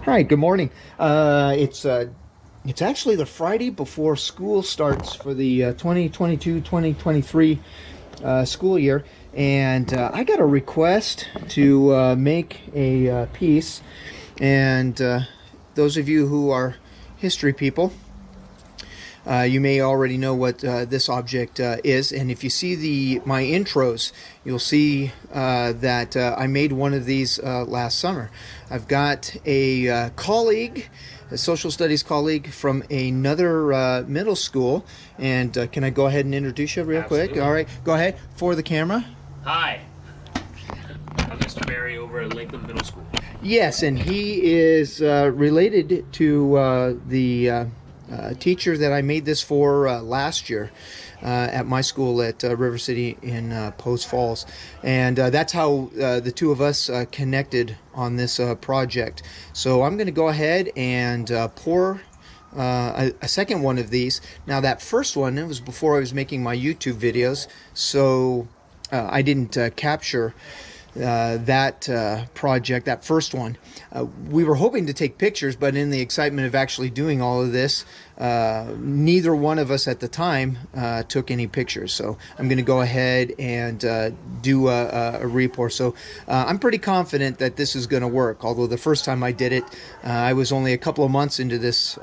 All right, good morning. It's actually the Friday before school starts for the 2022-2023 school year, and I got a request to make a piece. And those of you who are history people, you may already know what this object is, and if you see my intros, you'll see that I made one of these last summer. I've got a colleague, a social studies colleague from another middle school, and can I go ahead and introduce you real quick? All right, go ahead for the camera. Hi, I'm Mr. Barry over at Lakeland Middle School. Yes, and he is related to the teacher that I made this for last year at my school at River City in Post Falls, and that's how the two of us connected on this project. So I'm going to go ahead and pour a second one of these. Now that first one, it was before I was making my YouTube videos, so I didn't capture that project, that first one. We were hoping to take pictures, but in the excitement of actually doing all of this, neither one of us at the time took any pictures. So I'm going to go ahead and do a report. So I'm pretty confident that this is going to work, although the first time I did it, I was only a couple of months into this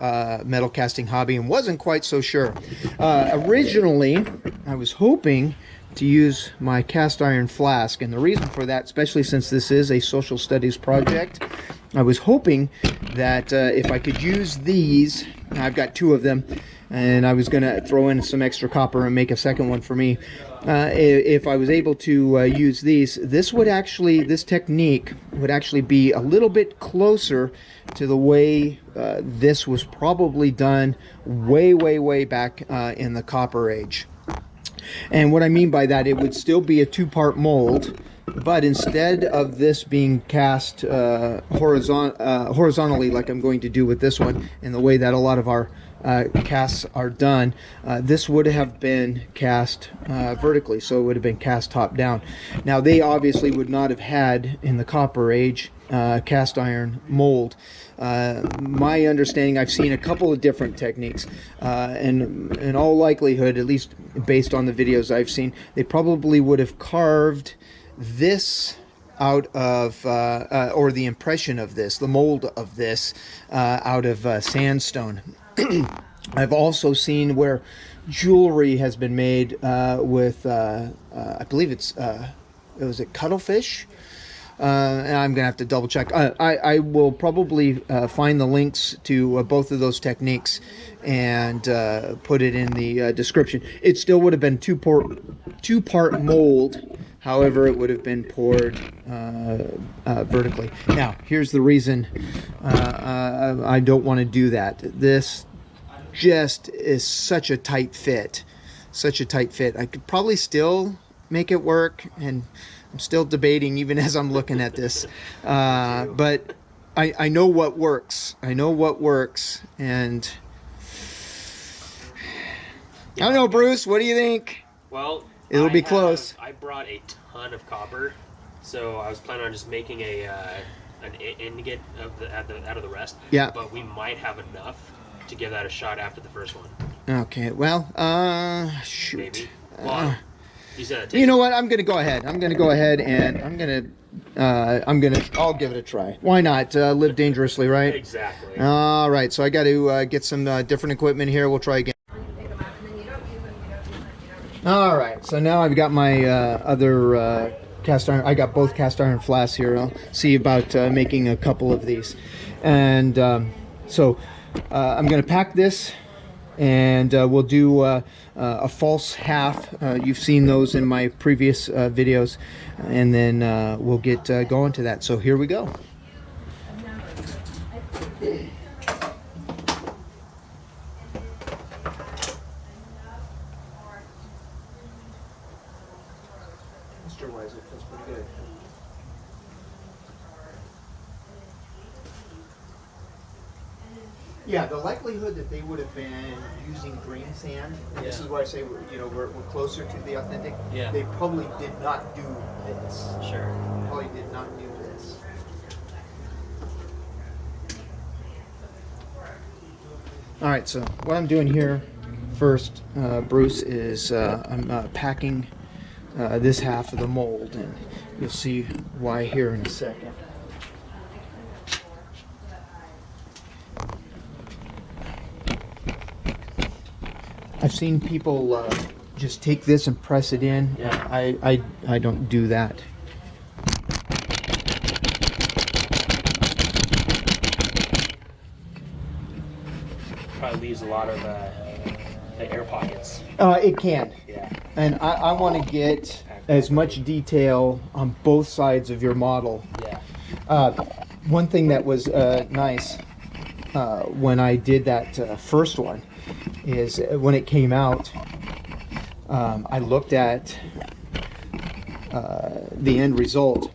metal casting hobby and wasn't quite so sure. Originally, I was hoping to use my cast iron flask, and the reason for that, especially since this is a social studies project, I was hoping that if I could use these, I've got two of them, and I was going to throw in some extra copper and make a second one for me. If I was able to use these, this technique would actually be a little bit closer to the way this was probably done way back in the Copper Age. And what I mean by that, it would still be a two-part mold, but instead of this being cast horizontally like I'm going to do with this one, in the way that a lot of our casts are done, this would have been cast vertically, so it would have been cast top down. Now they obviously would not have had, in the Copper Age, cast iron mold. My understanding, I've seen a couple of different techniques, and in all likelihood, at least based on the videos I've seen, they probably would have carved this out of, or the impression of this, the mold of this, out of sandstone. I've also seen where jewelry has been made with, I believe it was Cuttlefish. And I'm gonna have to double check. I will probably find the links to both of those techniques and put it in the description. It still would have been two-part mold. However, it would have been poured vertically. Now, here's the reason I don't want to do that. This just is such a tight fit. Such a tight fit. I could probably still make it work, and I'm still debating even as I'm looking at this. But I know what works. I know what works. And I don't know, Bruce, what do you think? Well, it'll be close. I brought a ton of copper, so I was planning on just making an ingot out of the rest. Yeah. But we might have enough to give that a shot after the first one. Okay, well, shoot. Maybe. Well, you know what? I'm gonna go ahead. I'm gonna go ahead and I'll give it a try. Why not? Live dangerously, right? Exactly. All right. So I got to get some different equipment here. We'll try again. All right. So now I've got my other cast iron. I got both cast iron flasks here. I'll see about making a couple of these, and so I'm gonna pack this. And we'll do a false half. You've seen those in my previous videos, and then we'll get going to that. So here we go. Moisturize it, that's pretty good. Yeah, the likelihood that they would have been using green sand, and this is why I say we're closer to the authentic. Yeah. They probably did not do this. Sure. Probably did not do this. All right, so what I'm doing here first, Bruce, is I'm packing this half of the mold, and you'll see why here in a second. I've seen people just take this and press it in. Yeah. I don't do that. Probably leaves a lot of the air pockets. It can. Yeah. And I want to get as much detail on both sides of your model. Yeah. One thing that was nice when I did that first one is when it came out, I looked at the end result,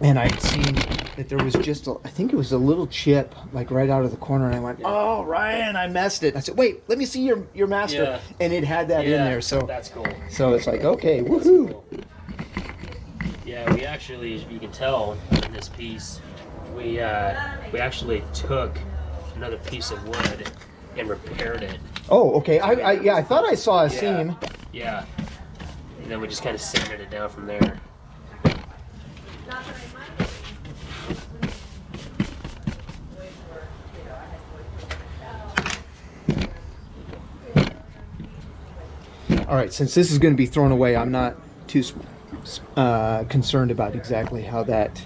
and I'd seen that there was just, I think it was a little chip like right out of the corner, and I went, "Oh, Ryan, I messed it." I said, "Wait, let me see your master," Yeah. and it had that in there. So that's cool. So it's like, okay, woohoo! Cool. Yeah, we actually, as you can tell in this piece, we actually took another piece of wood and repaired it. Oh, okay. I thought I saw a seam. Yeah. And then we just kind of sanded it down from there. All right, since this is going to be thrown away, I'm not too concerned about exactly how that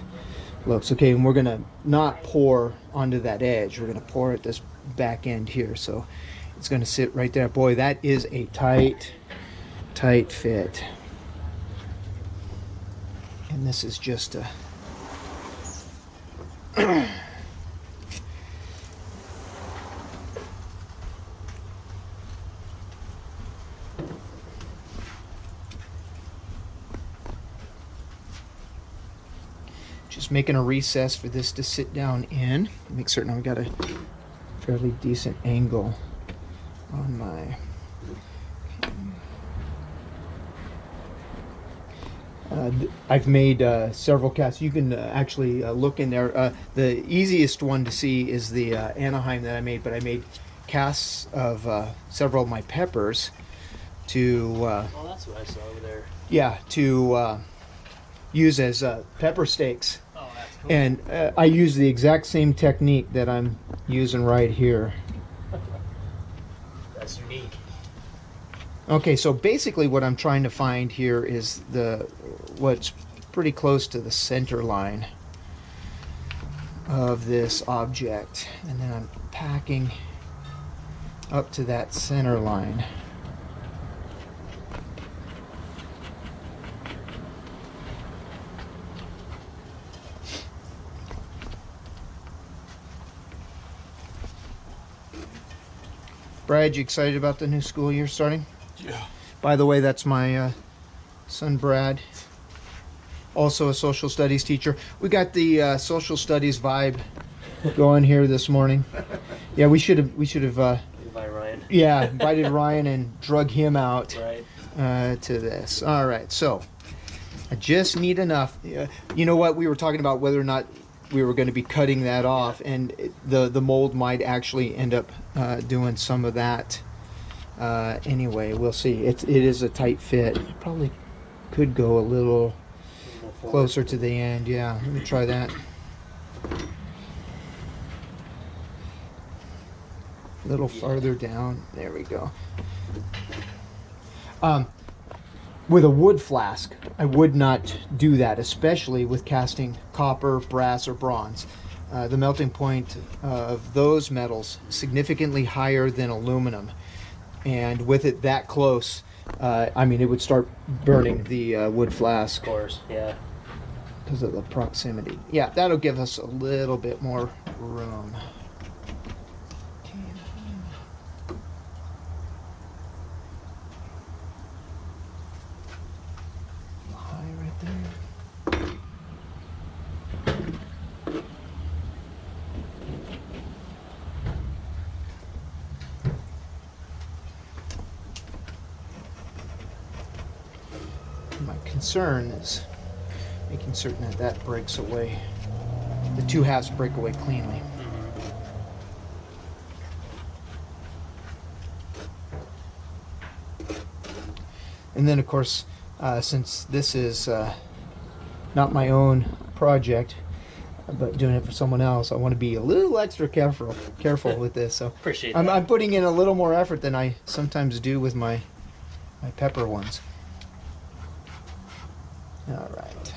looks. Okay, and we're going to not pour onto that edge. We're going to pour at this back end here. So it's going to sit right there. Boy, that is a tight fit. And this is just a... Just making a recess for this to sit down in. Make certain I've got a fairly decent angle on my... I've made several casts. You can actually look in there. The easiest one to see is the Anaheim that I made, but I made casts of several of my peppers to... oh, that's what I saw over there. Yeah, to use as pepper steaks. Oh, that's cool. And I use the exact same technique that I'm using right here. That's unique. Okay, so basically what I'm trying to find here is what's pretty close to the center line of this object. And then I'm packing up to that center line. Brad, you excited about the new school year starting? Yeah. By the way, that's my son Brad, also a social studies teacher. We got the social studies vibe going here this morning. Yeah, we should have Invite Ryan. yeah, invited Ryan and drug him out Right. to this. All right, so I just need enough. You know what? We were talking about whether or not we were going to be cutting that off, and the mold might actually end up doing some of that. Anyway, we'll see. It is a tight fit. It probably could go a little closer to the end. Yeah, let me try that. A little farther down. There we go. With a wood flask, I would not do that, especially with casting copper, brass, or bronze. The melting point of those metals significantly higher than aluminum, and with it that close, I mean, it would start burning the wood flask. Of course, yeah. Because of the proximity. Yeah, that'll give us a little bit more room. High right there. My concern is making certain that that breaks away. The two halves break away cleanly. And then, of course, since this is not my own project, but doing it for someone else, I want to be a little extra careful with this. So Appreciate that. I'm putting in a little more effort than I sometimes do with my pepper ones. All right.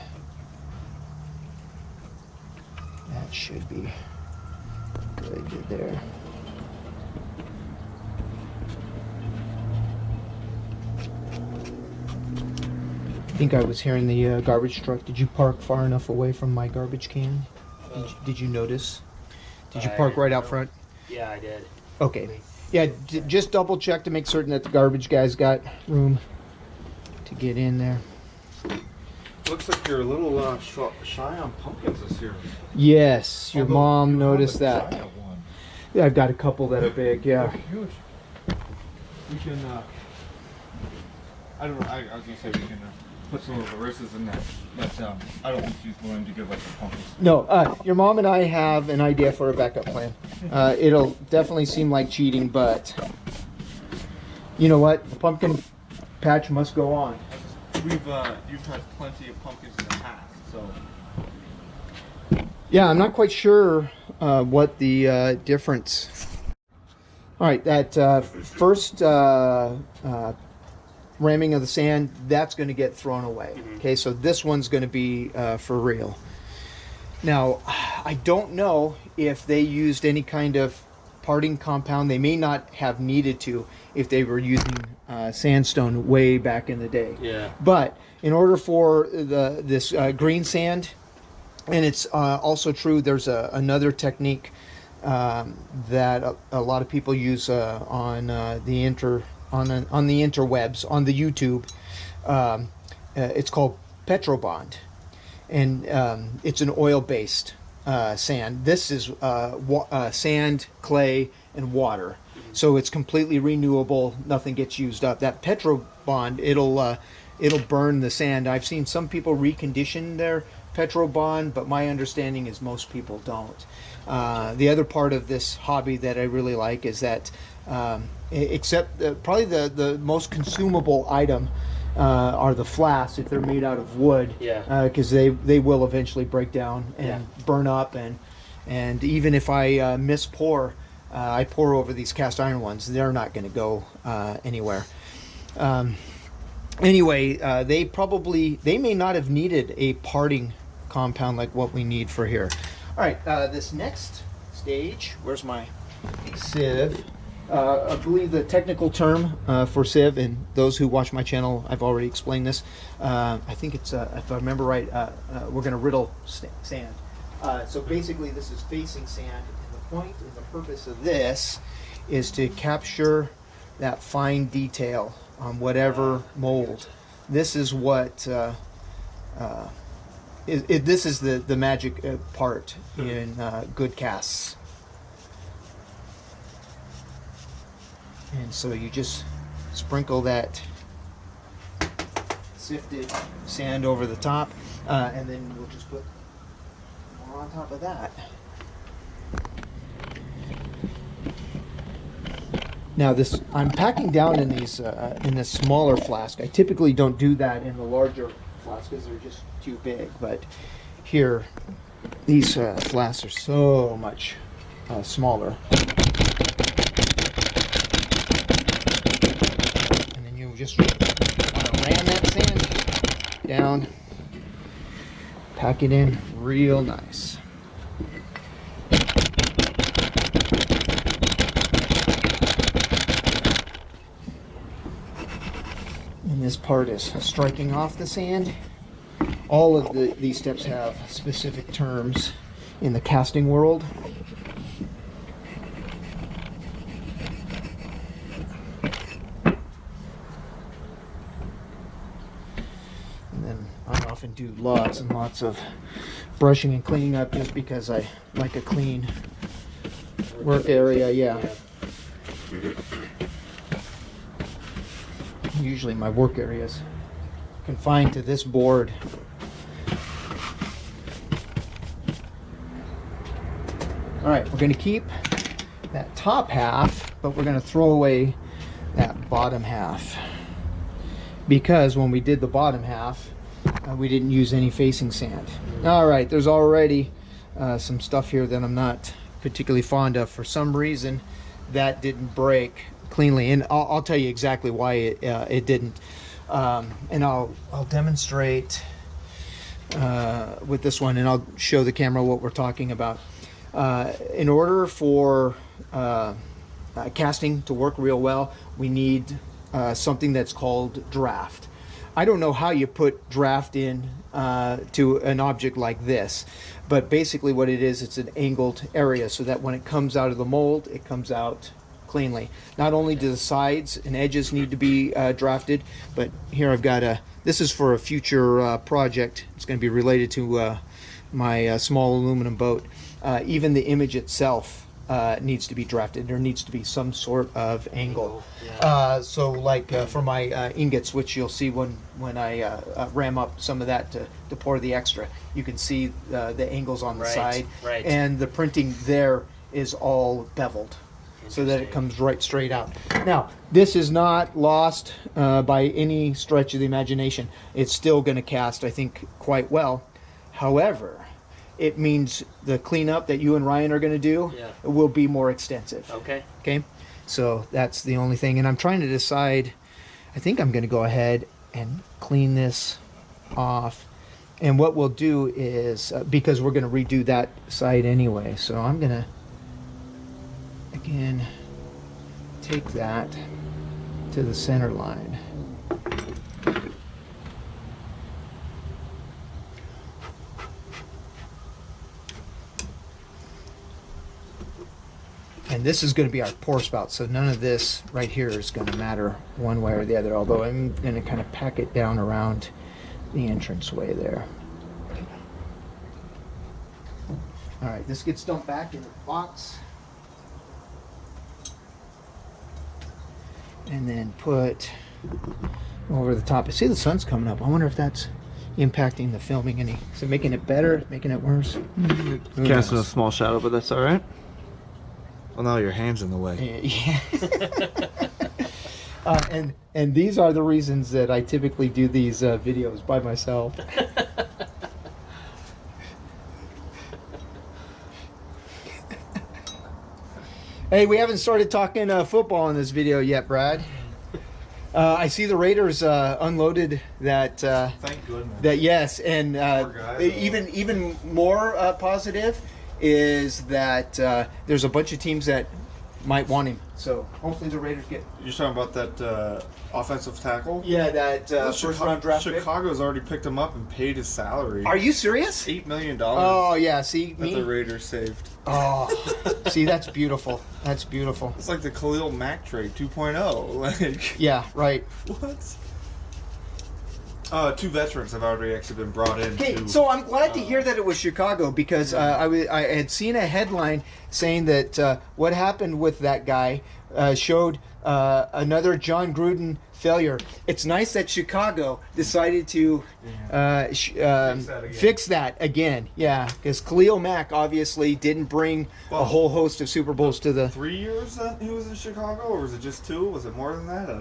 That should be good there. I think I was hearing the garbage truck. Did you park far enough away from my garbage can? Did you notice? Did you park right out front? Yeah, I did. Okay. Yeah, just double check to make certain that the garbage guy's got room to get in there. Looks like you're a little shy on pumpkins this year. Yes, your Although mom you have noticed a that. giant one. Yeah, I've got a couple that are big, yeah. They're huge. We can, I don't know, I was going to say we can put some of the verses in that, but I don't think she's willing to give us the pumpkins. No, your mom and I have an idea for a backup plan. It'll definitely seem like cheating, but you know what? The pumpkin patch must go on. You've had plenty of pumpkins in the past, so. Yeah, I'm not quite sure what the difference. All right, that first ramming of the sand, that's going to get thrown away. Okay, so this one's going to be for real. Now, I don't know if they used any kind of parting compound. They may not have needed to if they were using sandstone way back in the day. Yeah. But in order for this green sand, and it's also true, there's another technique that a lot of people use on the interwebs, on the YouTube. It's called Petrobond, and it's an oil-based sand. This is sand, clay, and water, so it's completely renewable. Nothing gets used up. That Petrobond, it'll burn the sand. I've seen some people recondition their Petrobond, but my understanding is most people don't. The other part of this hobby that I really like is that, except probably the most consumable item are the flasks if they're made out of wood. Yeah. Because they will eventually break down and burn up, and even if I miss pour, I pour over these cast iron ones. They're not going to go anywhere. Anyway, they may not have needed a parting compound like what we need for here. All right, this next stage, where's my sieve? I believe the technical term for sieve, and those who watch my channel, I've already explained this. I think it's, if I remember right, we're going to riddle sand. So basically this is facing sand, and the point and the purpose of this is to capture that fine detail on whatever mold. This is what this is the magic part in good casts. And so you just sprinkle that sifted sand over the top, and then we'll just put more on top of that. Now this, I'm packing down in these in this smaller flask. I typically don't do that in the larger flasks because they're just too big. But here, these flasks are so much smaller. And then you just want to ram that sand down, pack it in real nice. And this part is striking off the sand. All of these steps have specific terms in the casting world. And then I often do lots and lots of brushing and cleaning up just because I like a clean work area, yeah. Usually my work area is confined to this board. All right, we're going to keep that top half, but we're going to throw away that bottom half. because when we did the bottom half, we didn't use any facing sand. All right, there's already some stuff here that I'm not particularly fond of. For some reason, that didn't break cleanly, and I'll tell you exactly why it didn't. And I'll demonstrate with this one, and I'll show the camera what we're talking about. In order for casting to work real well, we need something that's called draft. I don't know how you put draft in to an object like this, but basically what it is, it's an angled area so that when it comes out of the mold, it comes out cleanly. Not only do the sides and edges need to be drafted, but here I've got this is for a future project. It's going to be related to my small aluminum boat. Even the image itself needs to be drafted. There needs to be some sort of angle. Yeah. So like for my ingots, which you'll see when I ram up some of that to pour the extra, you can see the angles on the side. Right. And the printing there is all beveled, so that it comes right straight out. Now, this is not lost by any stretch of the imagination. It's still going to cast, I think, quite well. However, it means the cleanup that you and Ryan are going to do will be more extensive. Okay. Okay? So that's the only thing. And I'm trying to decide, I think I'm going to go ahead and clean this off. And what we'll do is, because we're going to redo that side anyway, so I'm going to, again, take that to the center line. And this is going to be our pour spout, so none of this right here is going to matter one way or the other, although I'm going to kind of pack it down around the entranceway there. All right, this gets dumped back in the box. And then put over the top. I see the sun's coming up. I wonder if that's impacting the filming any. Is it making it better, making it worse? Casting a small shadow, but that's all right. Well, now your hand's in the way. Yeah. And these are the reasons that I typically do these videos by myself. Hey, we haven't started talking football in this video yet, Brad. I see the Raiders unloaded that. Thank goodness. That yes, and guy, even more positive is that there's a bunch of teams that might want him. So hopefully the Raiders get. You're talking about that offensive tackle? Yeah, that first round draft pick. Chicago's already picked him up and paid his salary. Are you serious? $8 million. Oh yeah, see that the Raiders saved. Oh, see, that's beautiful. That's beautiful. It's like the Khalil Mack trade 2.0. Like, yeah, right. What? Two veterans have already actually been brought in. Okay, so I'm glad to hear that it was Chicago, because I had seen a headline saying that what happened with that guy showed another John Gruden failure. It's nice that Chicago decided to fix that again. Yeah, because Khalil Mack obviously didn't bring a whole host of Super Bowls to the... 3 years that he was in Chicago, or was it just 2? Was it more than that?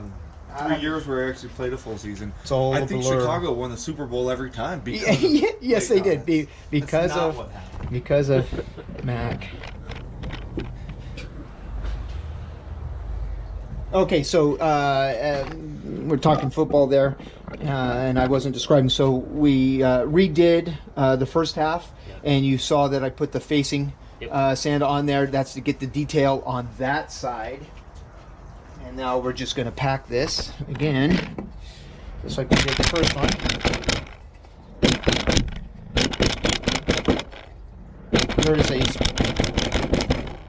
3 years where he actually played a full season. It's all I think blur. Chicago won the Super Bowl every time. Because yes, they did. Because That's not of what happened. because of Mac. Okay, so we're talking football there, and I wasn't describing. So we redid the first half, and you saw that I put the facing sand on there. That's to get the detail on that side. And now we're just going to pack this again, just like we did the first one. There is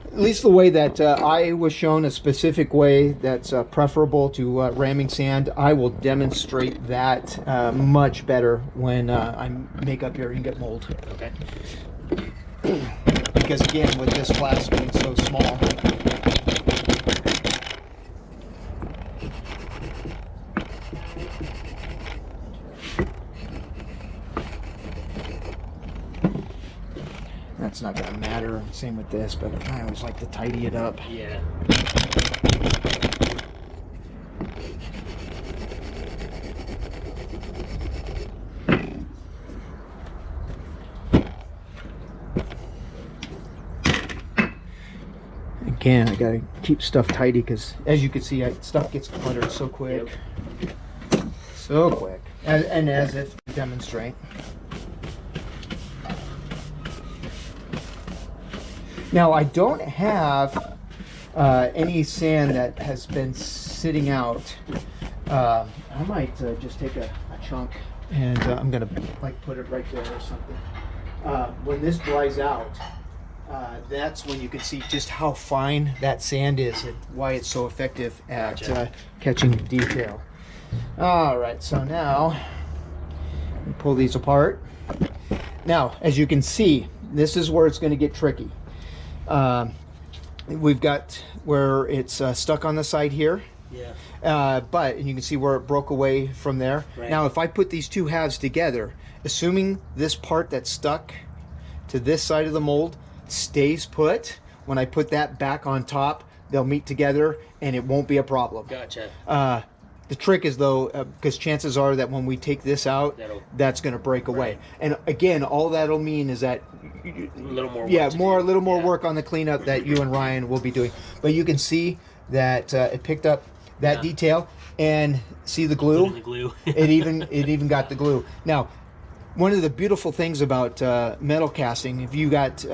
at least the way that I was shown, a specific way that's preferable to ramming sand. I will demonstrate that much better when I make up your ingot mold. Okay. Because again, with this flask being so small, that's not going to matter. Same with this, but I always like to tidy it up. can. I gotta keep stuff tidy because, as you can see, stuff gets cluttered so quick. So quick. And as if to demonstrate. Now, I don't have any sand that has been sitting out. I might just take a chunk and I'm gonna like put it right there or something. When this dries out, that's when you can see just how fine that sand is and why it's so effective at catching detail. All right, so now we pull these apart. Now, as you can see, this is where it's going to get tricky. We've got where it's stuck on the side here. Yeah. And you can see where it broke away from there. Right. Now, if I put these two halves together, assuming this part that's stuck to this side of the mold stays put, when I put that back on top, they'll meet together and it won't be a problem. Gotcha. The trick is though, because chances are that when we take this out, that's going to break away. And again, all that'll mean is that a little more work a little more work on the cleanup that you and Ryan will be doing. But you can see that it picked up that detail, and see the glue. The glue. it even got the glue. Now, one of the beautiful things about metal casting, if you got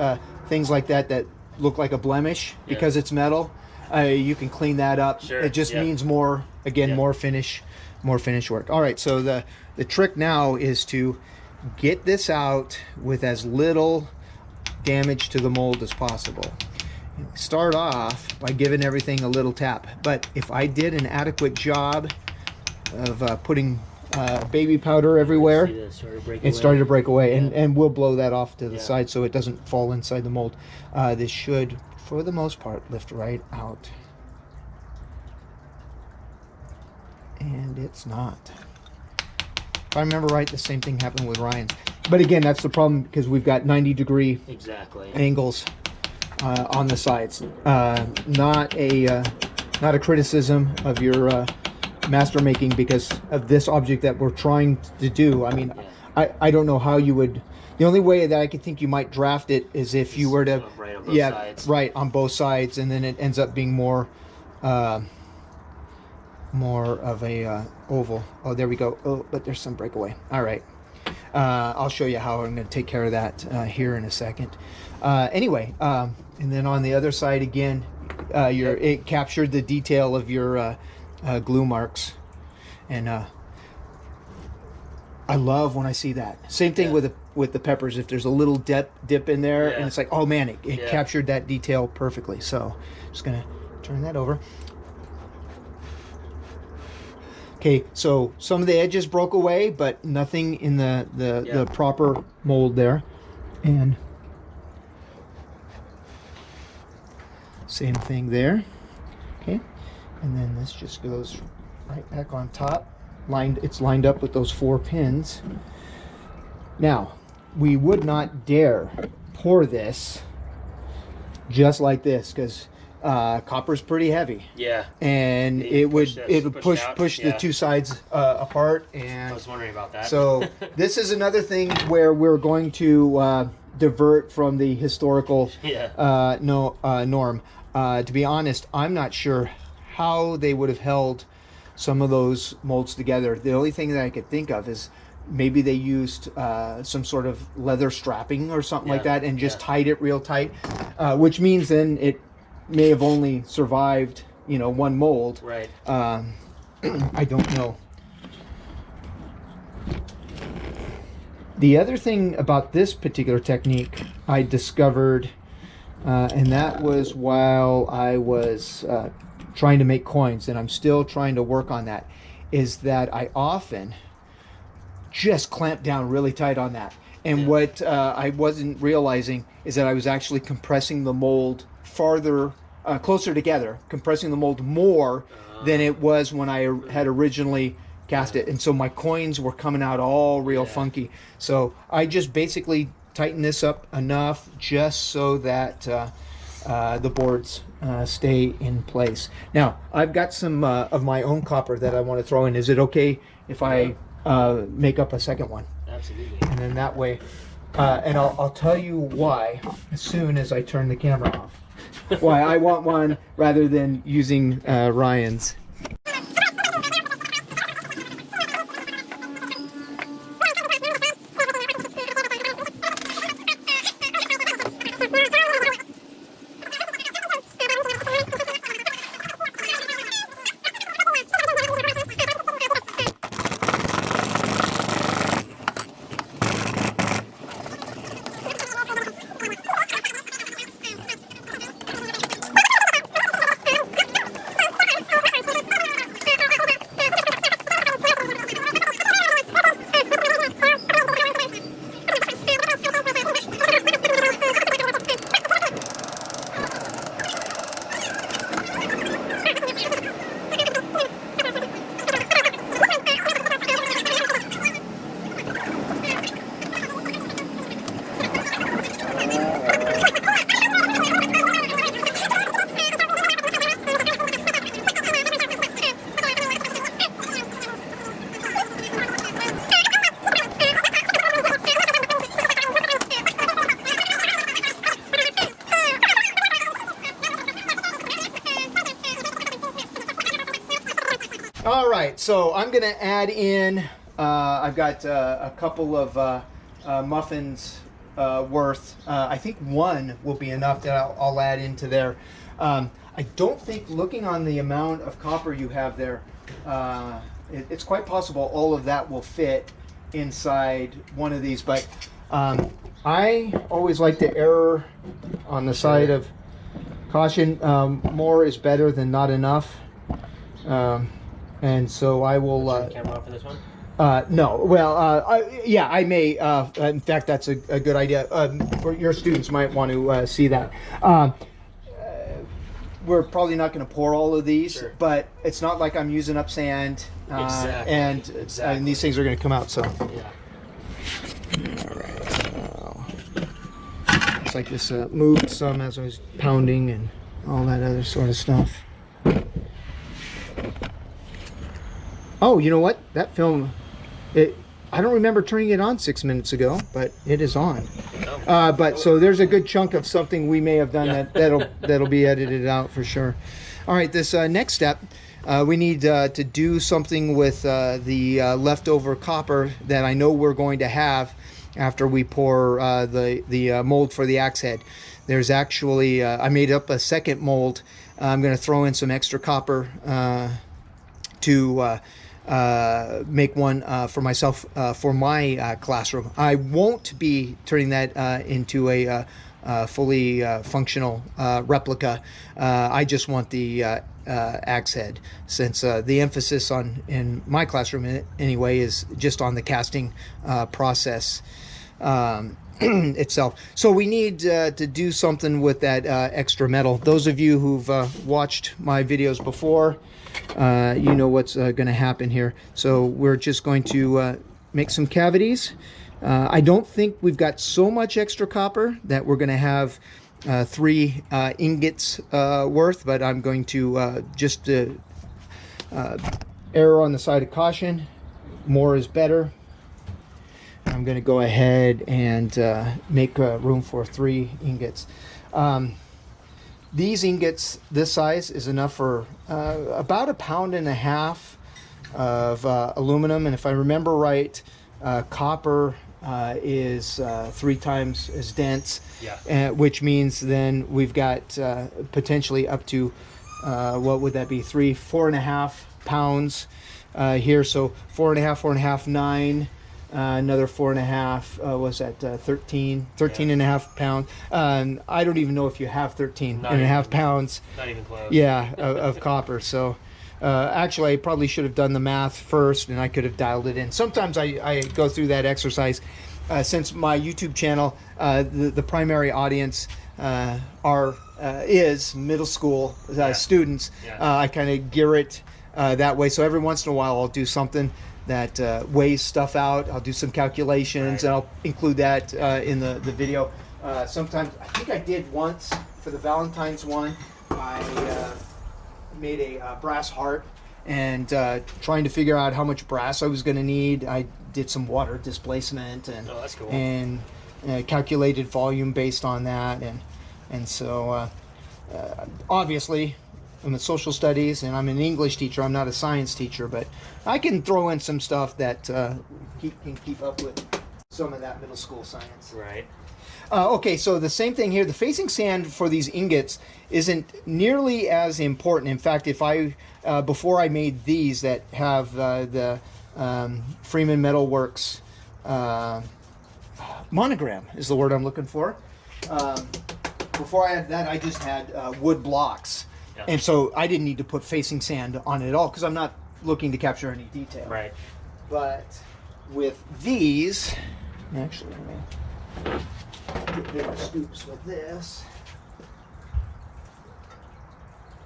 things like that look like a blemish because it's metal, you can clean that up. Sure. It just means more, again, more finish work. All right, so the trick now is to get this out with as little damage to the mold as possible. Start off by giving everything a little tap, but if I did an adequate job of putting baby powder everywhere, it started to break away, and we'll blow that off to the side so it doesn't fall inside the mold. This should, for the most part, lift right out. And it's not. If I remember right, the same thing happened with Ryan's. But again, that's the problem because we've got 90-degree angles on the sides. Not a criticism of your master making because of this object that we're trying to do. I mean, I don't know how you would. The only way that I could think you might draft it is if you were to right on both sides, and then it ends up being more of a oval. Oh, there we go. Oh, but there's some breakaway. All right. I'll show you how I'm going to take care of that here in a second. Anyway, and then on the other side again, it captured the detail of your glue marks, and I love when I see that. Same thing with the peppers. If there's a little dip in there, and it's like, oh man, it captured that detail perfectly. So just gonna turn that over. Okay, so some of the edges broke away, but nothing in the proper mold there. And same thing there. Okay, and then this just goes right back on top. It's lined up with those 4 pins. Now, we would not dare pour this just like this because copper's pretty heavy. Yeah. And it would push the two sides apart. And I was wondering about that. So this is another thing where we're going to divert from the historical norm. To be honest, I'm not sure how they would have held some of those molds together. The only thing that I could think of is maybe they used some sort of leather strapping or something like that and just tied it real tight, which means then it may have only survived, one mold. Right. I don't know. The other thing about this particular technique I discovered, and that was while I was trying to make coins, and I'm still trying to work on that, is that I often just clamp down really tight on that. And what I wasn't realizing is that I was actually compressing the mold farther, closer together, compressing the mold more than it was when I had originally cast it. And so my coins were coming out all real funky. So I just basically tighten this up enough just so that the boards stay in place. Now, I've got some of my own copper that I want to throw in. Is it okay if I make up a second one? Absolutely. And then that way, and I'll tell you why as soon as I turn the camera off. why I want one rather than using Ryan's. All right, so I'm gonna add in, I've got a couple of muffins worth. I think one will be enough that I'll add into there. I don't think, looking on the amount of copper you have there, it's quite possible all of that will fit inside one of these, but I always like to err on the side of caution. More is better than not enough. And so I will. Turn the camera off for this one? No. Well, yeah, I may. In fact, that's a good idea. Your students might want to see that. We're probably not going to pour all of these, Sure. but it's not like I'm using up sand. Exactly. And these things are going to come out. So. Yeah. All right. So, it's like this moved some as I was pounding and all that other sort of stuff. Oh, you know what? That film, I don't remember turning it on 6 minutes ago, but it is on. But so there's a good chunk of something we may have done that'll be edited out for sure. All right, this next step, we need to do something with the leftover copper that I know we're going to have after we pour the mold for the axe head. There's actually, I made up a second mold. I'm going to throw in some extra copper to make one for myself for my classroom. I won't be turning that into a fully functional replica. I just want the axe head, since the emphasis in my classroom anyway is just on the casting process itself. So we need to do something with that extra metal. Those of you who've watched my videos before, you know what's going to happen here. So we're just going to make some cavities. I don't think we've got so much extra copper that we're going to have 3 ingots worth, but I'm going to just err on the side of caution. More is better. I'm going to go ahead and make room for 3 ingots. These ingots, this size, is enough for about 1.5 pounds of aluminum, and if I remember right, copper is 3 times as dense, which means then we've got potentially up to what would that be, 4.5 pounds here. So 4.5, 9. Another 4.5, was that 13.5 pounds. I don't even know if you have 13.5 pounds. Not even close. Yeah, of copper. So actually, I probably should have done the math first, and I could have dialed it in. Sometimes I go through that exercise. Since my YouTube channel, the primary audience is middle school students, I kind of gear it that way. So every once in a while, I'll do something that weighs stuff out. I'll do some calculations, and I'll include that in the video. Sometimes, I think I did once for the Valentine's one, I made a brass heart, and trying to figure out how much brass I was going to need, I did some water displacement and that's cool. and calculated volume based on that, and so obviously, I'm a social studies and I'm an English teacher. I'm not a science teacher, but I can throw in some stuff that can keep up with some of that middle school science. Right. Okay, so the same thing here. The facing sand for these ingots isn't nearly as important. In fact, if I before I made these that have the Freeman Metalworks monogram is the word I'm looking for. Before I had that, I just had wood blocks, and so I didn't need to put facing sand on it at all because I'm not looking to capture any detail. Right. But with these, actually, let me get bigger scoops with this.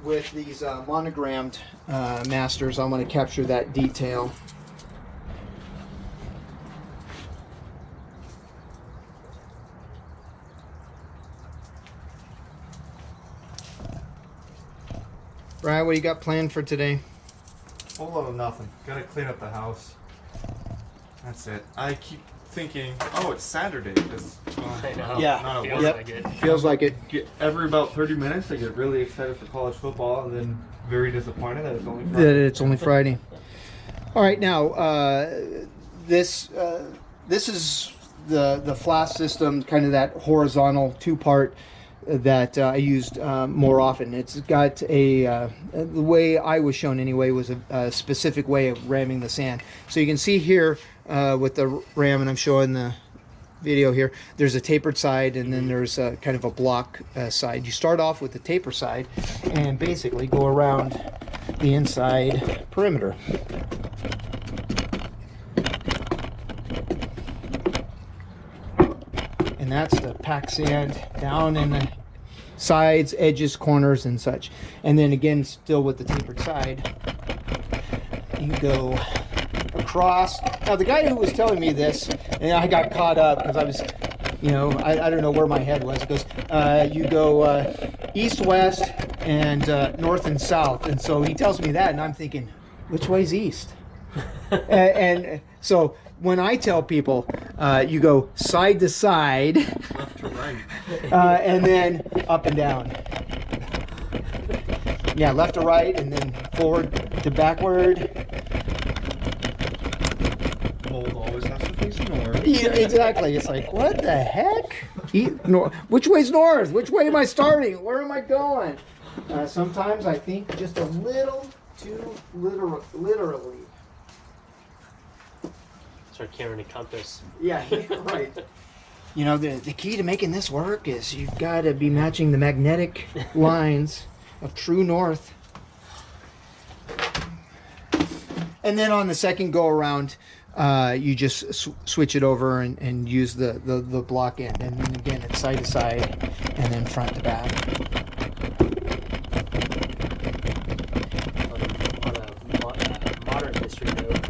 With these monogrammed masters, I'm going to capture that detail. Brian, what do you got planned for today? Whole lot of nothing. Gotta clean up the house. That's it. I keep thinking, oh, it's Saturday. I know. Yeah. Not a Feels work. like it. Feels like it. Every about 30 minutes, I get really excited for college football, and then very disappointed that it's only That Friday. it's only Friday. All right, now this is the Flask System, kind of that horizontal two-part that I used more often. It's got the way I was shown anyway was a specific way of ramming the sand. So you can see here with the ram, and I'm showing the video here, there's a tapered side and then there's kind of a block side. You start off with the taper side and basically go around the inside perimeter. And that's the pack sand down in the sides, edges, corners, and such. And then again, still with the tapered side, you go across. Now, the guy who was telling me this, and I got caught up because I was, you know, I don't know where my head was. He goes, you go east, west, and north and south. And so he tells me that, and I'm thinking, which way's east? And so when I tell people, you go side to side, Left to right. and then up and down. Yeah, left to right, and then forward to backward. Mold always has to face north. Yeah, exactly. It's like, what the heck? Which way's north? Which way am I starting? Where am I going? Sometimes I think just a little too literally. Start carrying a compass. Yeah, right. You know, the key to making this work is you've got to be matching the magnetic lines of true north. And then on the second go around, you just switch it over and use the block end. And then again, it's side to side and then front to back. On a modern history note,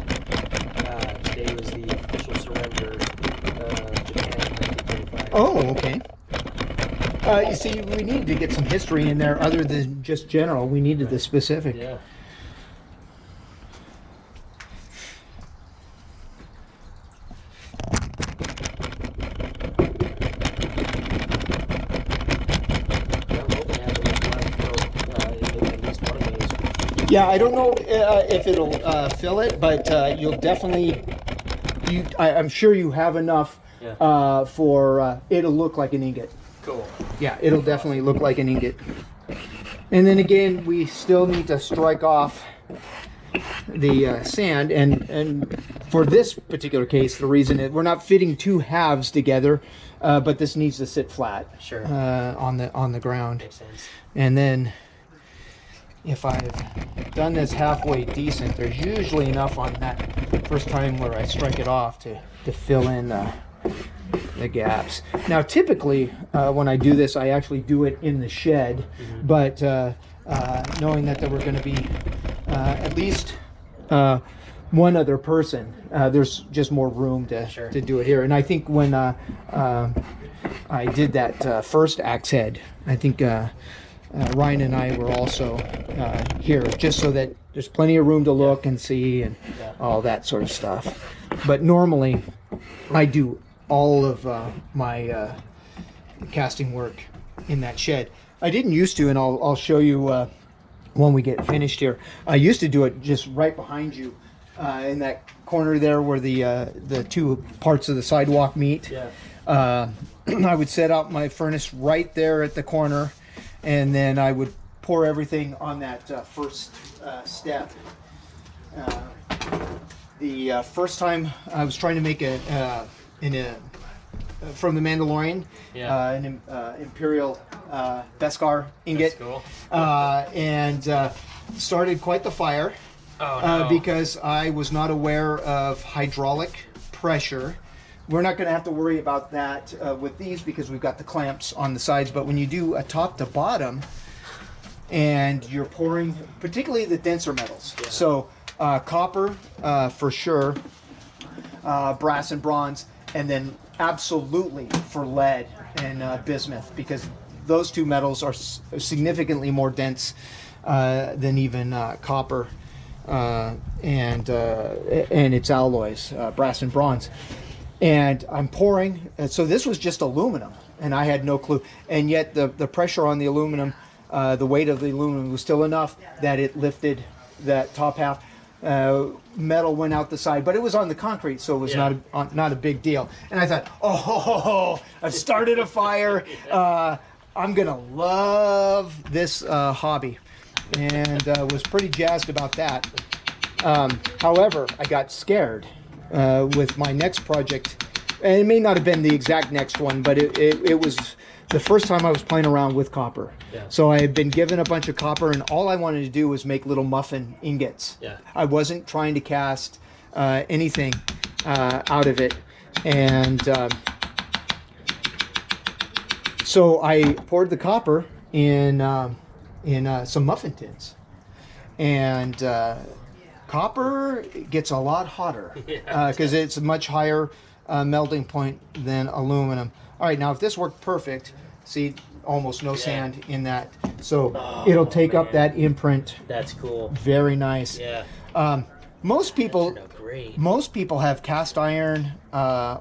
today was the official surrender of Japan in 1945. Oh, okay. You see, we needed to get some history in there other than just general. We needed the specific. Yeah. Yeah, I don't know if it'll fill it, but you'll definitely. I'm sure you have enough for it'll look like an ingot. Cool. Yeah, it'll definitely look like an ingot. And then again, we still need to strike off the sand, and for this particular case, the reason we're not fitting two halves together, but this needs to sit flat. Sure. On the ground. Makes sense. And then if I've done this halfway decent, there's usually enough on that first time where I strike it off to fill in the gaps. Now, typically, when I do this, I actually do it in the shed, but knowing that there were going to be at least one other person, there's just more room to do it here. And I think when I did that first axe head, I think Ryan and I were also here just so that there's plenty of room to look and see and all that sort of stuff. But normally I do all of my casting work in that shed. I didn't used to, and I'll show you when we get finished here. I used to do it just right behind you, in that corner there where the two parts of the sidewalk meet. Yeah. I would set up my furnace right there at the corner, and then I would pour everything on that first step. The first time I was trying to make from the Mandalorian, an Imperial Beskar ingot. That's cool. And started quite the fire. Oh, no. Because I was not aware of hydraulic pressure. We're not going to have to worry about that with these because we've got the clamps on the sides. But when you do a top to bottom and you're pouring, particularly the denser metals, so copper for sure, brass and bronze, and then absolutely for lead and bismuth, because those two metals are significantly more dense than even copper and its alloys, brass and bronze. And I'm pouring, so this was just aluminum, and I had no clue. And yet the pressure on the aluminum, the weight of the aluminum was still enough that it lifted that top half. Metal went out the side, but it was on the concrete, so it was not a big deal. And I thought, oh, I've started a fire. I'm gonna love this hobby, and was pretty jazzed about that. However, I got scared with my next project, and it may not have been the exact next one, but it was the first time I was playing around with copper. Yeah. So I had been given a bunch of copper, and all I wanted to do was make little muffin ingots. Yeah. I wasn't trying to cast anything out of it. And so I poured the copper in some muffin tins. And copper gets a lot hotter because it's a much higher melting point than aluminum. All right, now if this worked perfect, see, almost no sand in that, so it'll take up that imprint. That's cool. Very nice. Yeah. Most people have cast iron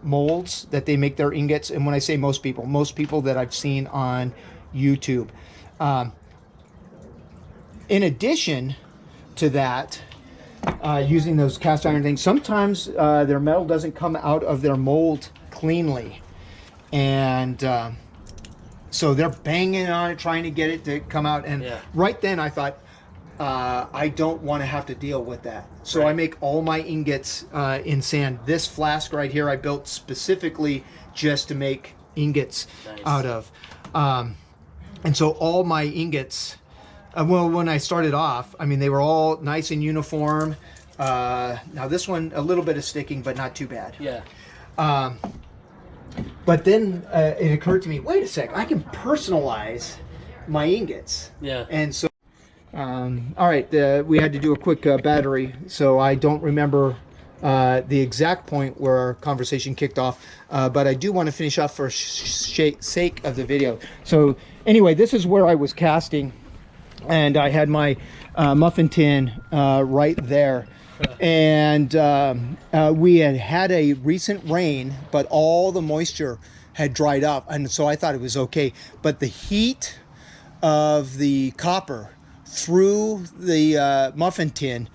molds that they make their ingots, and when I say most people that I've seen on YouTube. In addition to that, using those cast iron things, sometimes their metal doesn't come out of their mold cleanly, and so they're banging on it, trying to get it to come out. And right then I thought, I don't want to have to deal with that. So I make all my ingots in sand. This flask right here I built specifically just to make ingots out of. And so all my ingots, well, when I started off, I mean, they were all nice and uniform. Now this one, a little bit of sticking, but not too bad. Yeah. But then it occurred to me, wait a sec, I can personalize my ingots. Yeah. And so, all right, we had to do a quick battery, so I don't remember the exact point where our conversation kicked off, but I do want to finish off for sake of the video. So anyway, this is where I was casting, and I had my muffin tin right there. And we had a recent rain, but all the moisture had dried up, and so I thought it was okay. But the heat of the copper through the muffin tin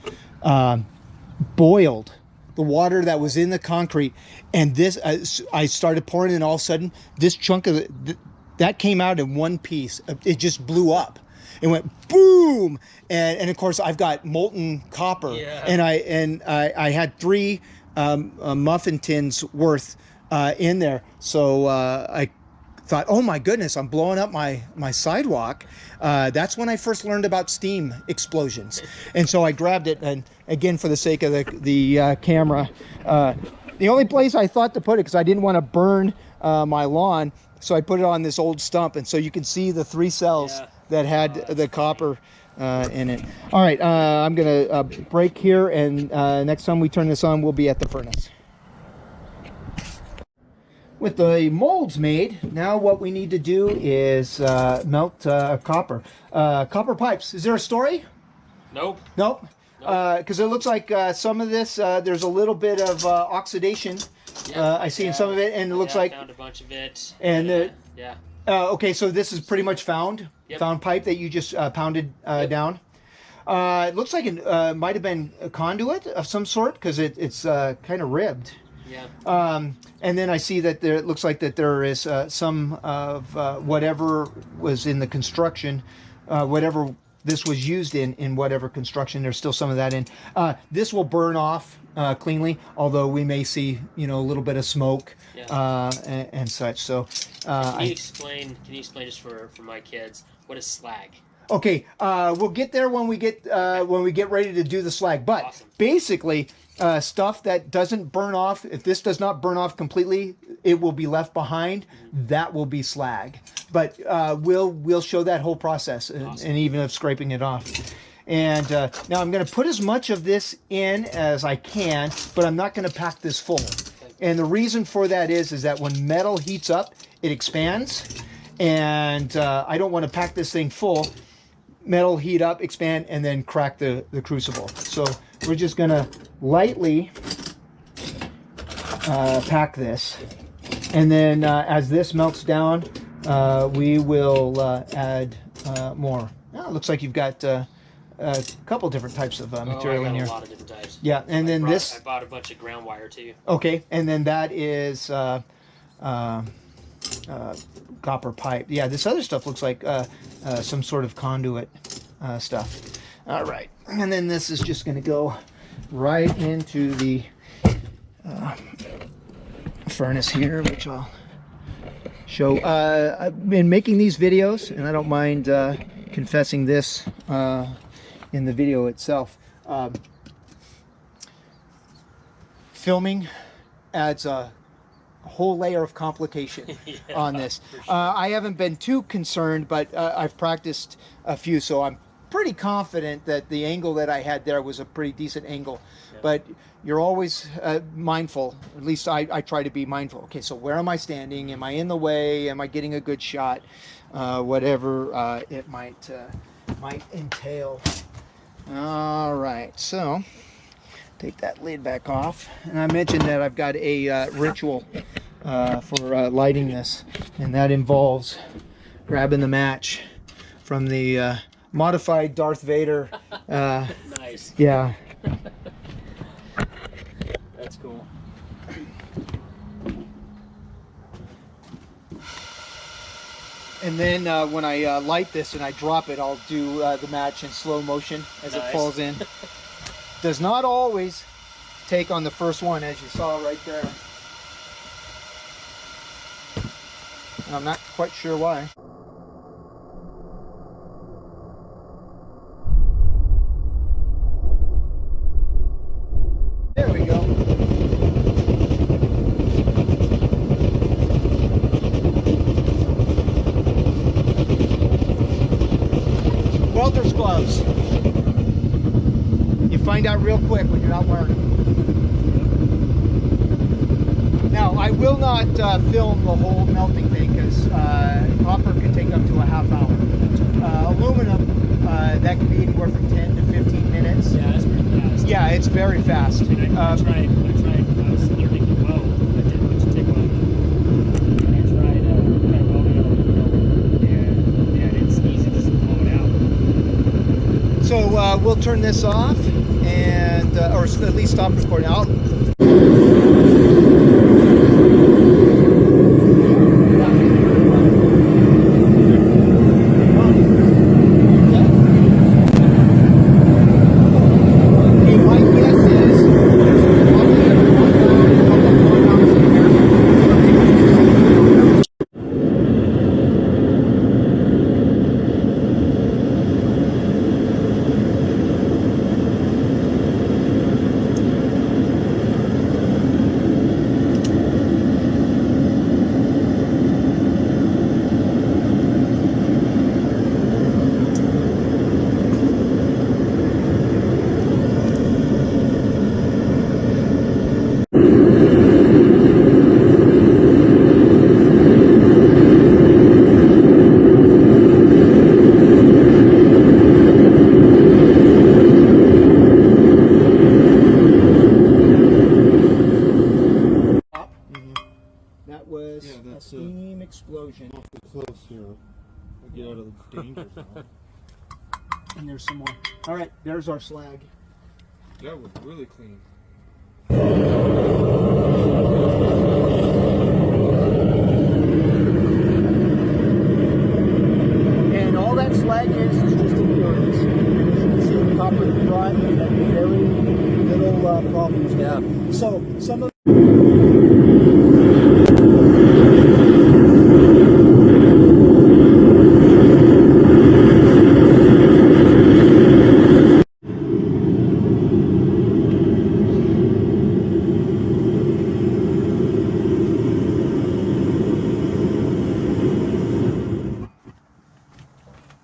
boiled the water that was in the concrete, and this I started pouring it, and all of a sudden this chunk of that came out in one piece. It just blew up. It went boom, and of course I've got molten copper, and I had 3 muffin tins worth in there. So I thought, oh my goodness, I'm blowing up my sidewalk. That's when I first learned about steam explosions, and so I grabbed it, and again, for the sake of the camera, the only place I thought to put it, because I didn't want to burn my lawn, so I put it on this old stump, and so you can see the 3 cells that had the copper in it. All right, I'm gonna break here, and next time we turn this on, we'll be at the furnace. With the molds made, now what we need to do is melt copper. Copper pipes. Is there a story? Nope. Nope. Because it looks like some of this, there's a little bit of oxidation. I see in some of it, and it looks like I found a bunch of it. And Okay, so this is pretty much found pipe that you just pounded down. It looks like it might have been a conduit of some sort because it's kind of ribbed. Yeah. And then I see that it looks like that there is some of whatever was in the construction, whatever this was used in whatever construction. There's still some of that in. This will burn off cleanly, although we may see a little bit of smoke and such. So can you explain just for my kids what is slag? Okay, we'll get there when we get ready to do the slag. But awesome. Basically, stuff that doesn't burn off. If this does not burn off completely, it will be left behind. That will be slag. But we'll show that whole process and even of scraping it off. And now I'm going to put as much of this in as I can, but I'm not going to pack this full. And the reason for that is that when metal heats up, it expands, and I don't want to pack this thing full. Metal heat up, expand, and then crack the crucible. So we're just gonna lightly pack this, and then as this melts down, we will add more. Oh, it looks like you've got a couple different types of material in here. A lot of different types. Yeah, and then I bought a bunch of ground wire too. Okay, and then that is copper pipe. Yeah, this other stuff looks like some sort of conduit stuff. All right, and then this is just going to go right into the furnace here, which I'll show. I've been making these videos, and I don't mind confessing this in the video itself. Filming adds a whole layer of complication on this. Sure. I haven't been too concerned, but I've practiced a few, so I'm pretty confident that the angle that I had there was a pretty decent angle. Yeah. But you're always mindful, at least I try to be mindful. Okay, so where am I standing? Am I in the way? Am I getting a good shot? Whatever it might entail. All right, so take that lid back off. And I mentioned that I've got a ritual for lighting this, and that involves grabbing the match from the modified Darth Vader. Nice. Yeah. That's cool. And then when I light this and I drop it, I'll do the match in slow motion as it falls in. Does not always take on the first one, as you saw right there. I'm not quite sure why. There we go. Welder's gloves. You find out real quick when you're not wearing them. Now, I will not film the whole melting thing because copper can take up to a half hour. Aluminum, that can be anywhere from 10 to 15 minutes. Yeah, that's pretty fast. Yeah, it's very fast. And I tried, I was learning to weld. I did a bunch of TIG welding. And I tried kind of welding on aluminum, and it's easy just to blow it out. So we'll turn this off, and or at least stop recording. corrosion. Awfully close here. We'll get out of the danger zone. And there's some more. All right, there's our slag. That was really clean. And all that slag is just endurance. As you can see, the copper is dry, and that very little problems. Yeah. So some of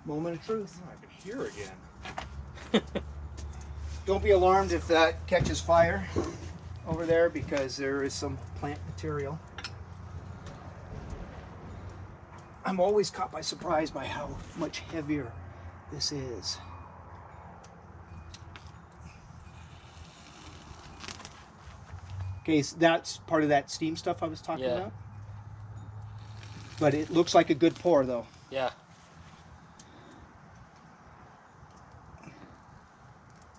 moment of truth. Oh, I can hear again. Don't be alarmed if that catches fire over there, because there is some plant material. I'm always caught by surprise by how much heavier this is. Okay, so that's part of that steam stuff I was talking about. But it looks like a good pour though. Yeah.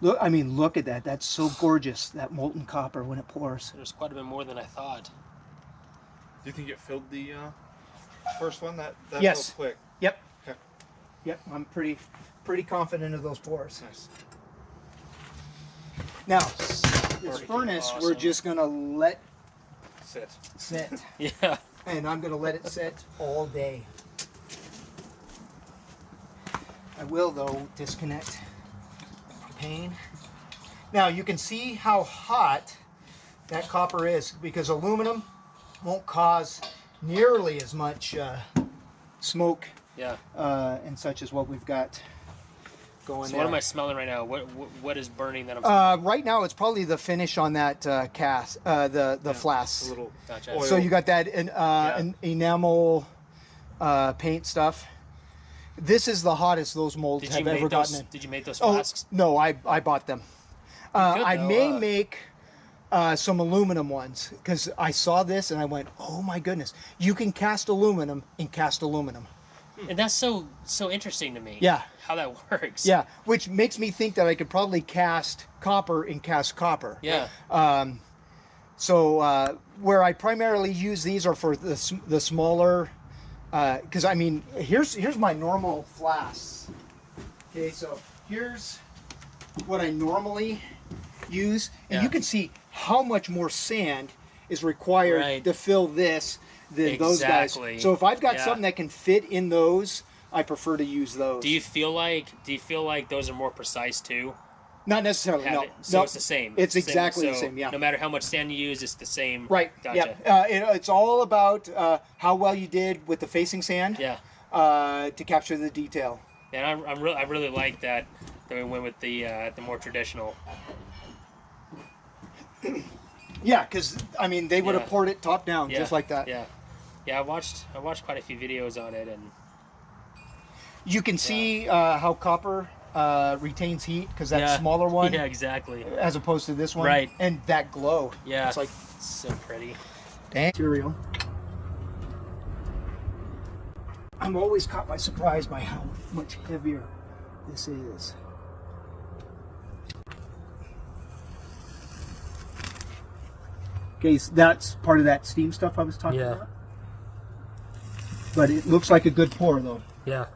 Look, I mean, look at that. That's so gorgeous, that molten copper when it pours. There's quite a bit more than I thought. Do you think it filled the first one? That Yes. filled quick. Yep. Okay. Yep, I'm pretty confident of those pours. Nice. Now, this furnace, we're awesome. just gonna let Sit. sit, Yeah. and I'm gonna let it sit all day. I will, though, disconnect the pane. Now, you can see how hot that copper is, because aluminum won't cause nearly as much smoke Yeah. and such as what we've got going So there. what am I smelling right now? What is burning that I'm smelling? Right now, it's probably the finish on that cast, the A flask. little Gotcha. oil. So you got that an enamel paint stuff. This is the hottest those molds Did have you ever make gotten those? in. Did you make those Oh flasks? no, I bought them. could, I though, may make some aluminum ones, because I saw this and I went, oh my goodness, you can cast aluminum and cast aluminum. And that's so interesting to me. Yeah. How that works. Yeah, which makes me think that I could probably cast copper and cast copper. Yeah. So where I primarily use these are for the smaller, because I mean, here's my normal flasks. Okay, so here's what I normally use, and Yeah. you can see how much more sand is required Right. to fill this than those Exactly. guys. So if I've got Yeah. something that can fit in those, I prefer to use those. Do you feel like those are more precise too? Not necessarily. Have No, it- So no. it's the same. It's Same- exactly the so same. Yeah. No matter how much sand you use, it's the same. Right. Gotcha. Yeah. It's all about how well you did with the facing sand. Yeah. To capture the detail. And I really like that we went with the more traditional. Yeah, because I mean they would have Yeah. poured it top down Yeah. just like that. Yeah. Yeah. I watched quite a few videos on it, and You can see how copper retains heat, because that yeah. smaller one, Yeah. Exactly. as opposed to this one, Right. and that glow. Yeah. It's like It's so pretty. material. I'm always caught by surprise by how much heavier this is. Okay, so that's part of that steam stuff I was talking Yeah. about. But it looks like a good pour, though. Yeah.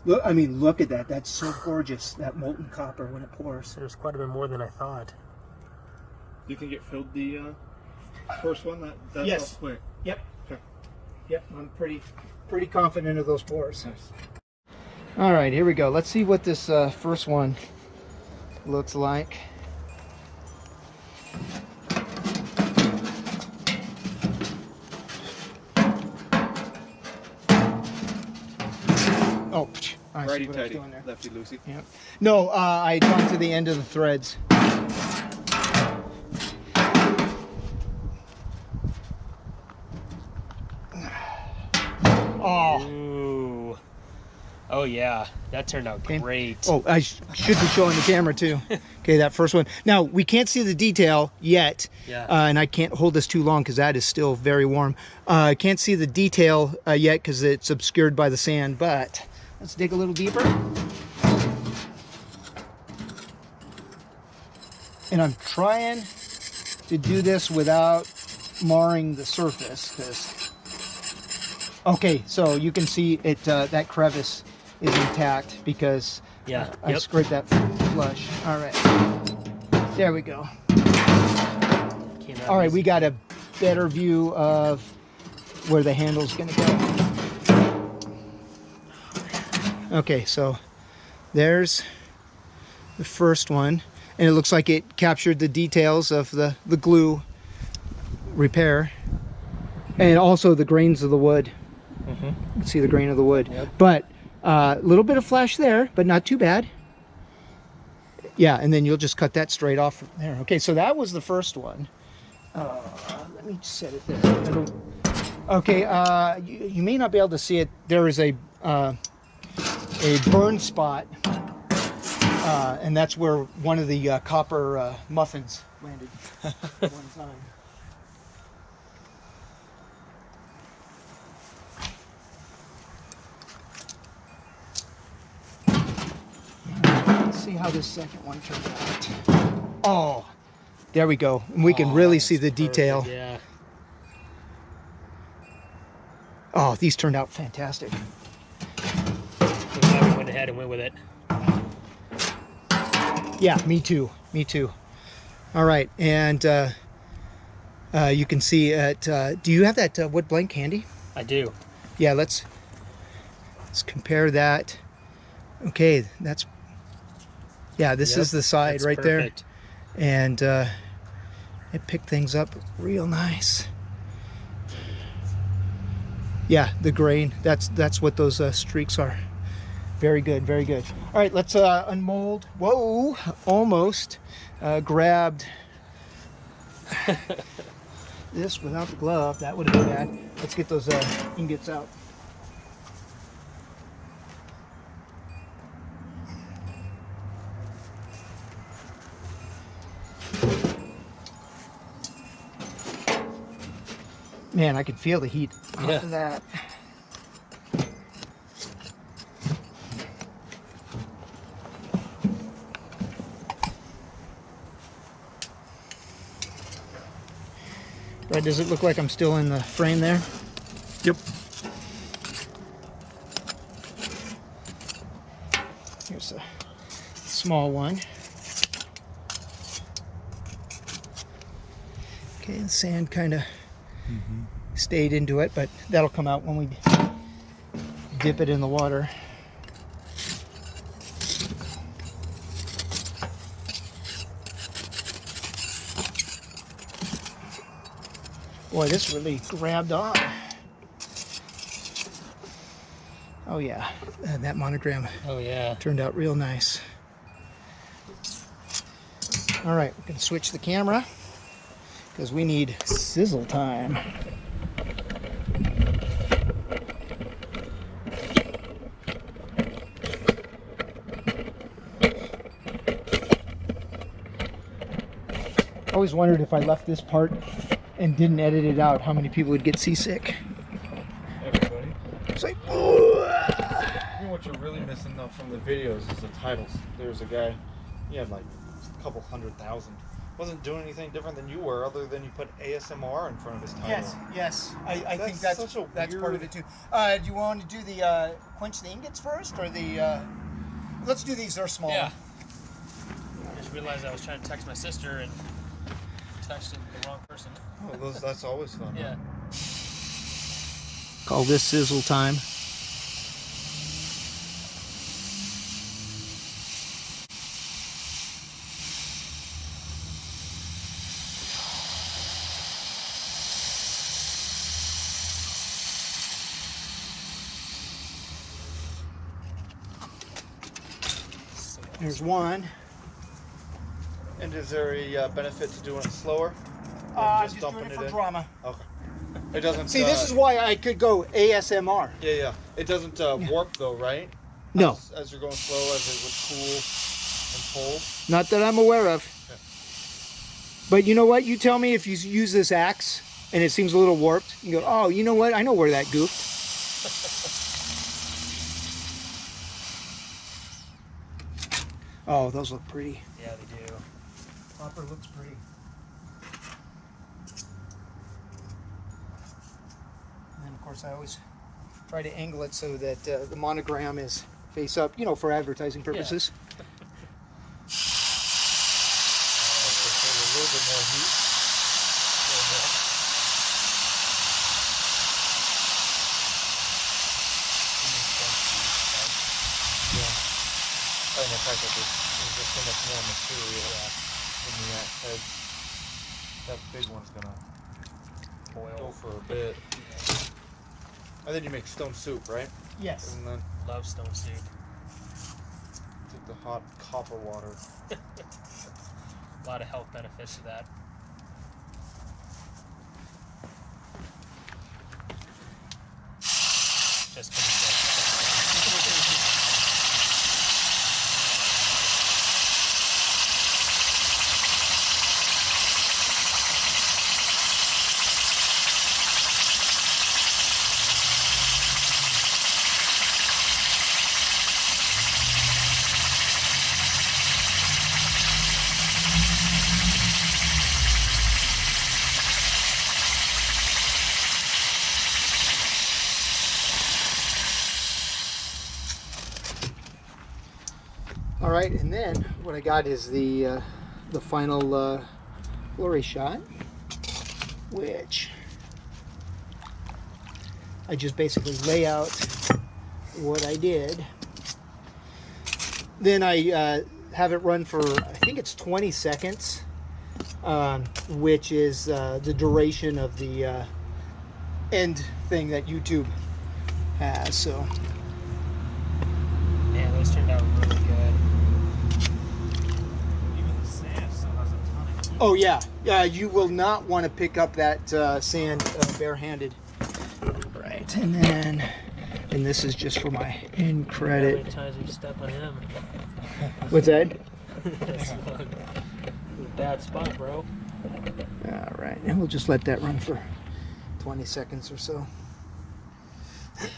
Look, I mean, look at that. That's so gorgeous, that molten copper when it pours. There's quite a bit more than I thought. Do you think it filled the first one? That Yes. filled quick. Yep. Okay. Yep, I'm pretty confident of those pours. Nice. All right, here we go. Let's see what this first one looks like. Oh, I see Righty what I was tighty, doing there. lefty loosey. Yep. No, I got to the end of the threads. Oh, Ooh. Oh yeah, that turned out great. Oh, I should be showing the camera too. Okay, that first one. Now, we can't see the detail yet. Yeah. And I can't hold this too long because that is still very warm. I can't see the detail yet because it's obscured by the sand, but let's dig a little deeper. And I'm trying to do this without marring the surface. Okay, so you can see it. That crevice is intact because I scraped that flush. All right, there we go. All right, we got a better view of where the handle's gonna go. Okay, so there's the first one, and it looks like it captured the details of the glue repair and also the grains of the wood. You can see the grain of the wood. Yep. But a little bit of flash there, but not too bad. Yeah, and then you'll just cut that straight off from there. Okay, so that was the first one. Let me set it there. Okay, you may not be able to see it. There is a burn spot, and that's where one of the copper muffins landed one time. Let's see how this second one turned out. Oh, there we go. And we can really see the detail. Yeah. Oh, these turned out fantastic. I'm glad we went ahead and went with it. Yeah, me too. Me too. All right, and you can see it. Do you have that wood blank handy? I do. Yeah, let's compare that. Okay, that's. Yeah, this is the side that's right perfect. there, and it picked things up real nice. Yeah, the grain. That's what those streaks are. Very good, very good. All right, let's unmold. Whoa, almost grabbed this without the glove. That would have been bad. Let's get those ingots out. Man, I can feel the heat off of that. Brad, does it look like I'm still in the frame there? Yep. Here's a small one. Okay, the sand kind of stayed into it, but that'll come out when we dip it in the water. Boy, this really grabbed on. Oh yeah, and that monogram turned out real nice. All right, we're gonna switch the camera because we need sizzle time. I always wondered if I left this part and didn't edit it out, how many people would get seasick. Everybody. It's like, I think what you're really missing though from the videos is the titles. There's a guy, he had like a couple 100,000. Wasn't doing anything different than you were, other than you put ASMR in front of his title. yes. I think That's that's such a part of weird- it too. Do you want to do the quench the ingots first, or the? Let's do these. They're small. Yeah. I just realized I was trying to text my sister and texted the wrong person. Oh, that's always fun. Yeah. Call this sizzle time. There's one. And is there a benefit to doing it slower? Just doing it for drama. Okay. It doesn't. See, this is why I could go ASMR. Yeah. It doesn't warp though, right? No. As you're going slow, as it would cool and fold? Not that I'm aware of. Okay. But you know what? You tell me if you use this axe and it seems a little warped. You go, oh, you know what? I know where that goofed. Oh, those look pretty. Yeah, they do. Popper looks pretty. And then, of course, I always try to angle it so that the monogram is face up, you know, for advertising purposes. Okay, so a little bit more heat. Yeah. And the fact that there's just so much more material in the axe head. That big one's gonna boil for a bit. And then you make stone soup, right? Yes. And then Love stone soup. take the hot copper water. A lot of health benefits to that. Just All right, and then what I got is the final flurry shot, which I just basically lay out what I did. Then I have it run for, I think it's 20 seconds, which is the duration of the end thing that YouTube has. So, yeah, those turned out really good. Even the sand still has a ton of heat. oh yeah, you will not want to pick up that sand barehanded. Right, and this is just for my end How credit. many times have you stepped on him? What's that? That's a bad spot, bro. All right, and we'll just let that run for 20 seconds or so.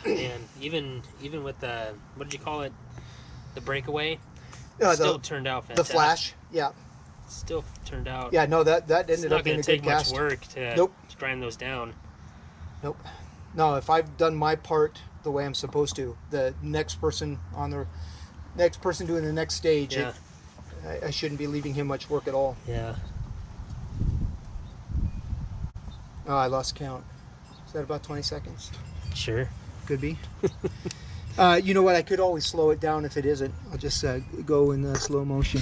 And even with the, what did you call it? The breakaway? The Still turned out fantastic. flash, yeah. Still turned out. Yeah, no, that It's ended not up being going a to good take much cast. work to Nope. grind those down. Nope. No, if I've done my part the way I'm supposed to, the next person doing the next stage, Yeah. I shouldn't be leaving him much work at all. Yeah. Oh, I lost count. Is that about 20 seconds? Sure. Could be. You know what? I could always slow it down if it isn't. I'll just go in slow motion.